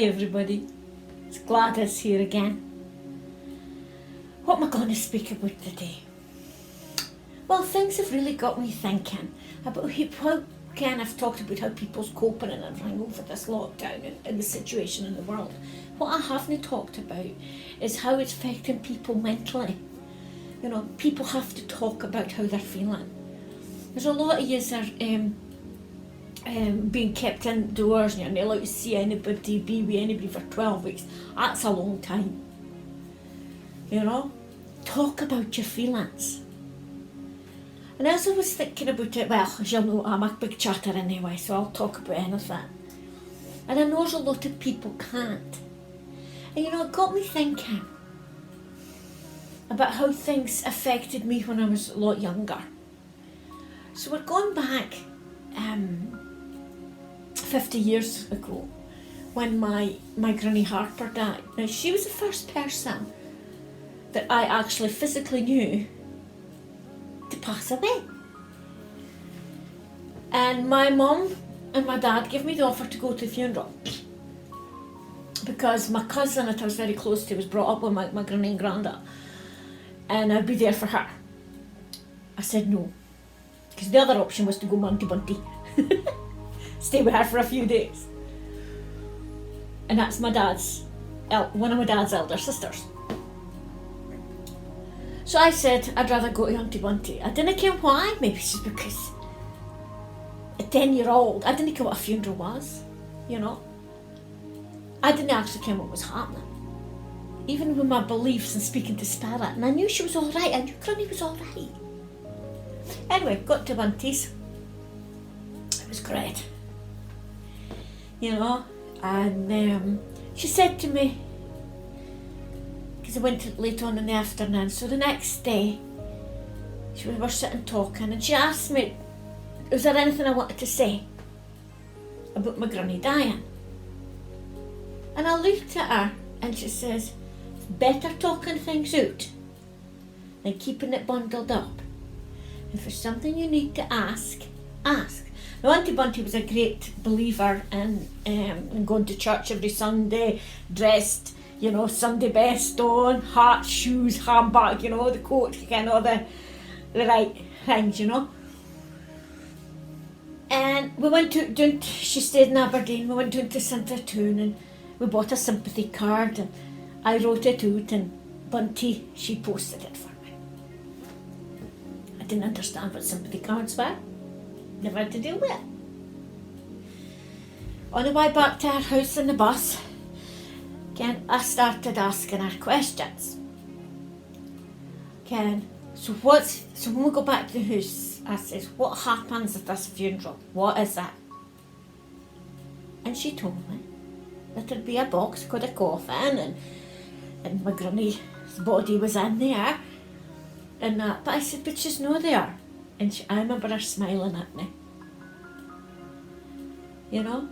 everybody. It's Gladys here again. What am I going to speak about today? Well, things have really got me thinking about how, again, I've talked about how people's coping and everything over this lockdown and the situation in the world. What I haven't talked about is how it's affecting people mentally. You know, people have to talk about how they're feeling. There's a lot of yous are being kept indoors and you're not allowed to see anybody, be with anybody for 12 weeks. That's a long time. You know, talk about your feelings. And as I was thinking about it, well, as you'll know, I'm a big chatter anyway, so I'll talk about anything. And I know a lot of people can't. And you know, it got me thinking about how things affected me when I was a lot younger. So we're going back 50 years ago when my granny Harper died. Now, she was the first person that I actually physically knew to pass away. And my mum and my dad gave me the offer to go to the funeral because my cousin that I was very close to was brought up with my granny and granda, and I'd be there for her. I said no, because the other option was to go Monty Bunty, stay with her for a few days. And that's one of my dad's elder sisters. So I said I'd rather go to Auntie Bunty. I didn't care why, maybe it's just because a 10-year-old, I didn't care what a funeral was, you know. I didn't actually care what was happening. Even with my beliefs and speaking to spirit, and I knew she was alright, I knew Granny was alright. Anyway, got to Bunty's. It was great. You know, and she said to me, because I went late on in the afternoon, so the next day we were sitting talking, and she asked me, was there anything I wanted to say about my granny dying? And I looked at her and she says, it's better talking things out than keeping it bundled up. If there's something you need to ask, ask. Now, Auntie Bunty was a great believer in going to church every Sunday, dressed, you know, Sunday best on, hat, shoes, handbag, you know, the coat, kind of all the right things, you know. And we went down, she stayed in Aberdeen, we went down to Centertown and we bought a sympathy card and I wrote it out and Bunty, she posted it for me. I didn't understand what sympathy cards were, never had to deal with it. On the way back to our house in the bus, again, I started asking her questions. Again, so when we go back to the house, I says, what happens at this funeral? What is it? And she told me that there'd be a box called a coffin and my granny's body was in there and that. But I said, but she's not there. And I remember her smiling at me. You know?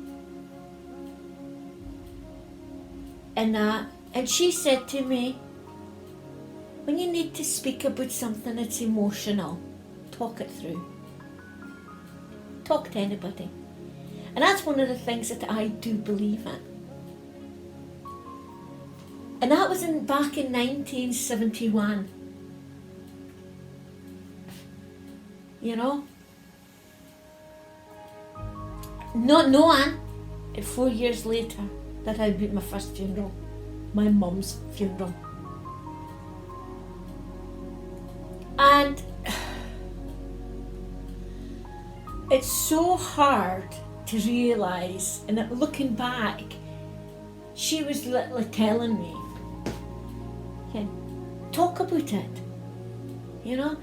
And she said to me, when you need to speak about something that's emotional, talk it through. Talk to anybody. And that's one of the things that I do believe in. And that was back in 1971. You know? Not knowing, 4 years later, that I'd be at my first funeral, my mum's funeral. And it's so hard to realise, and looking back, she was literally telling me, okay, talk about it, you know?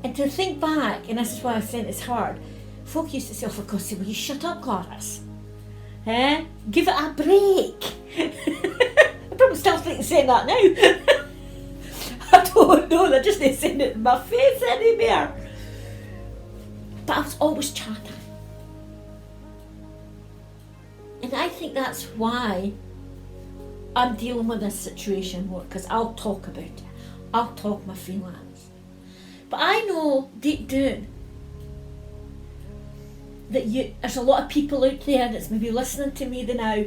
And to think back, and this is why I said it's hard, folk used to say, oh, for God's sake, will you shut up, Gladys? Give it a break. I'm probably still saying that now. I don't know, they're just not saying it in my face anymore. But I was always chatting. And I think that's why I'm dealing with this situation more, because I'll talk about it. I'll talk my feelings. But I know deep down that there's a lot of people out there that's maybe listening to me now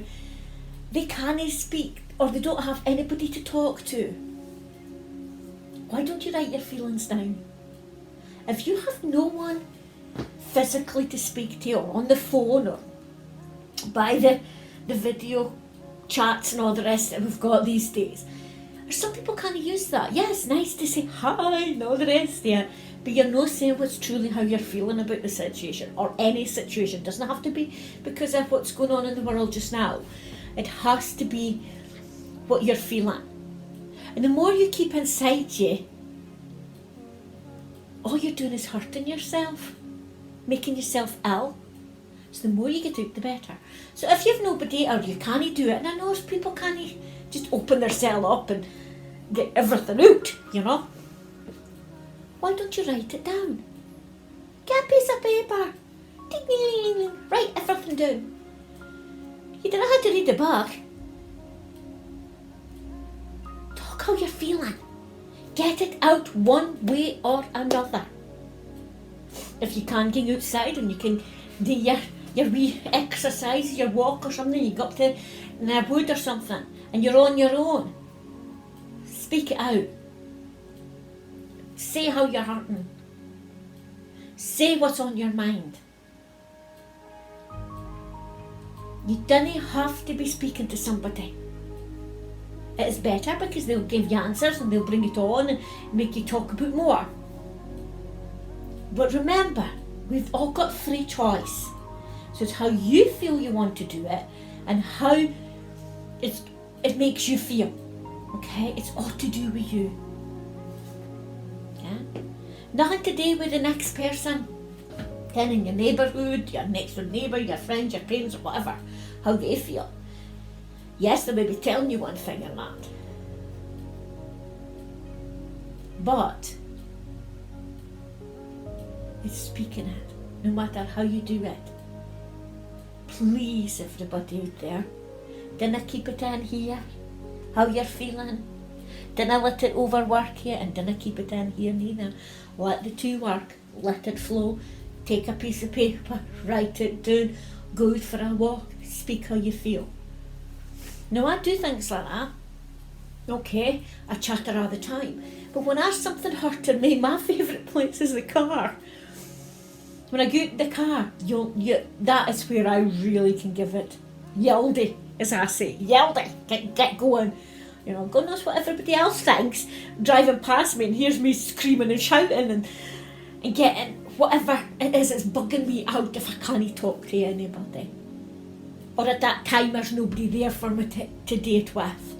they can't speak or they don't have anybody to talk to, why don't you write your feelings down? If you have no one physically to speak to, or on the phone, or by the video chats and all the rest that we've got these days, some people can't use that. Yeah, it's nice to say hi and all the rest there, but you're not saying what's truly how you're feeling about the situation, or any situation. It doesn't have to be because of what's going on in the world just now. It has to be what you're feeling. And the more you keep inside you, all you're doing is hurting yourself, making yourself ill. So the more you get out, the better. So if you've nobody, or you can't do it, and I know people can't just open themselves up and get everything out, you know, why don't you write it down? Get a piece of paper, ding, ding, ding, ding, write everything down. You don't have to read the book. Talk how you're feeling. Get it out one way or another. If you can, get outside and you can do your wee exercise, your walk or something, you go up to a wood or something and you're on your own. Speak it out. Say how you're hurting. Say what's on your mind. You don't have to be speaking to somebody. It's better because they'll give you answers and they'll bring it on and make you talk about more. But remember, we've all got free choice. So it's how you feel you want to do it and how it makes you feel. Okay? It's all to do with you. Yeah? Nothing to do with the next person. Then in your neighbourhood, your next door neighbour, your friends, your parents, or whatever, how they feel. Yes, they may be telling you one thing or that. But it's speaking it, no matter how you do it. Please, everybody out there, dinna keep it in here, how you're feeling. Dinna let it overwork you, and dinna keep it in here neither. Let the two work, let it flow. Take a piece of paper, write it down, go out for a walk, speak how you feel. Now I do things like that. Okay, I chatter all the time. But when there's something hurting me, my favourite place is the car. When I go out in the car, that is where I really can give it yeldy, as I say. Yeldy, get going. You know, God knows what everybody else thinks, driving past me and hears me screaming and shouting and getting whatever it is that's bugging me out if I can't talk to anybody. Or at that time there's nobody there for me to date with.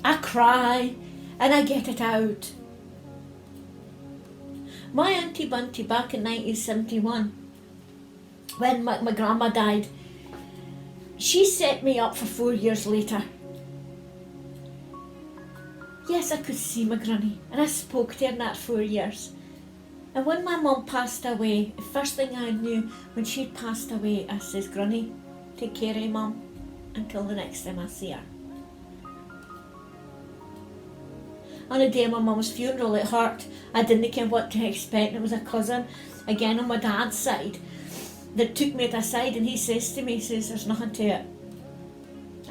I cry and I get it out. My Auntie Bunty back in 1971, when my grandma died, she set me up for 4 years later. Yes, I could see my granny and I spoke to her in that 4 years. And when my mum passed away, the first thing I knew when she'd passed away, I says, Granny, take care of Mum until the next time I see her. On the day of my mum's funeral, it hurt. I didn't know what to expect. It was a cousin, again on my dad's side, that took me aside and he says to me, he says, there's nothing to it.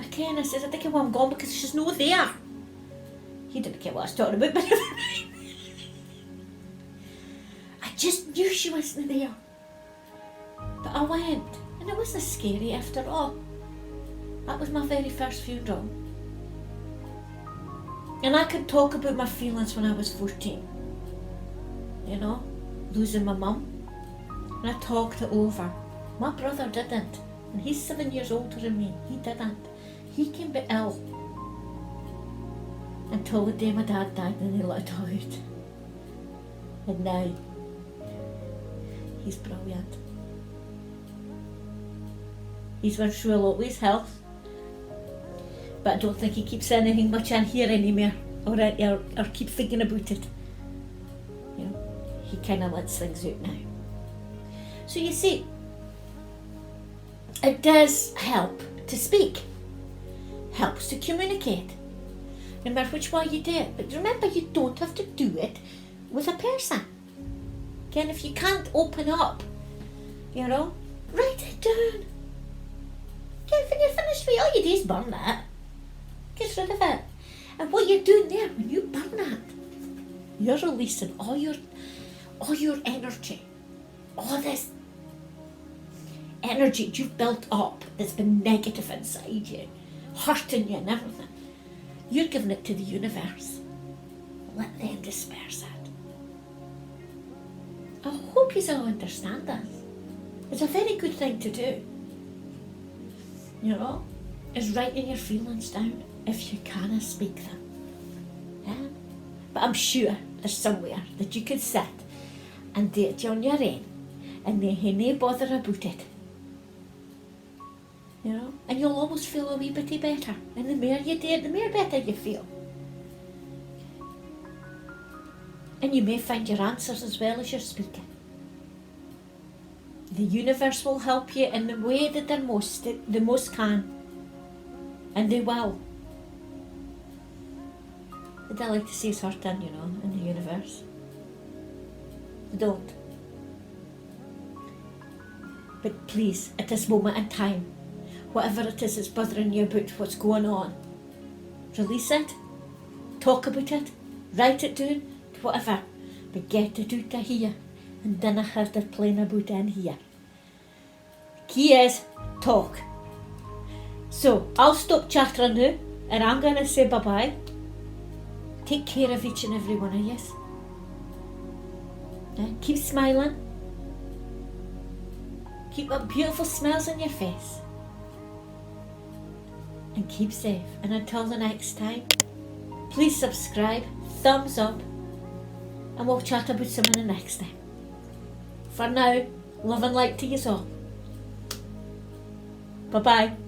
I can't, I says, I think I'm gone because she's not there. He didn't care what I was talking about, but I just knew she wasn't there. But I went, and it wasn't scary after all. That was my very first funeral. And I could talk about my feelings when I was 14. You know, losing my mum. And I talked it over. My brother didn't. And he's 7 years older than me. He didn't. He came be ill. Until the day my dad died and he let it all out. And now, he's brilliant. He's went through a lot with his health. But I don't think he keeps anything much in here anymore. Or keep thinking about it. You know, he kind of lets things out now. So you see, it does help to speak. Helps to communicate. No matter which way you do it. But remember, you don't have to do it with a person. Again, if you can't open up, you know, write it down. When you're finished with it, all you do is burn that. Get rid of it. And what you're doing there, when you burn that, you're releasing all your energy, all this energy you've built up that's been negative inside you, hurting you and everything. You're giving it to the universe. Let them disperse it. I hope you all understand this. It's a very good thing to do. You know, is writing your feelings down if you can't speak them. Yeah? But I'm sure there's somewhere that you could sit and do it on your own and they have no bother about it. You know, and you'll always feel a wee bit better. And the more you do it, the more better you feel. And you may find your answers as well as you're speaking. The universe will help you in the way that they most can. And they will. They don't like to see us hurting, you know, in the universe. They don't. But please, at this moment in time, whatever it is that's bothering you about what's going on, release it, talk about it, write it down, whatever. But get it out of here and then I heard it playing about in here. Key is talk. So I'll stop chattering now and I'm going to say bye-bye. Take care of each and every one of you. Keep smiling. Keep up beautiful smiles on your face. And keep safe. And until the next time, please subscribe, thumbs up, and we'll chat about something the next time. For now, love and light to you all. Bye-bye.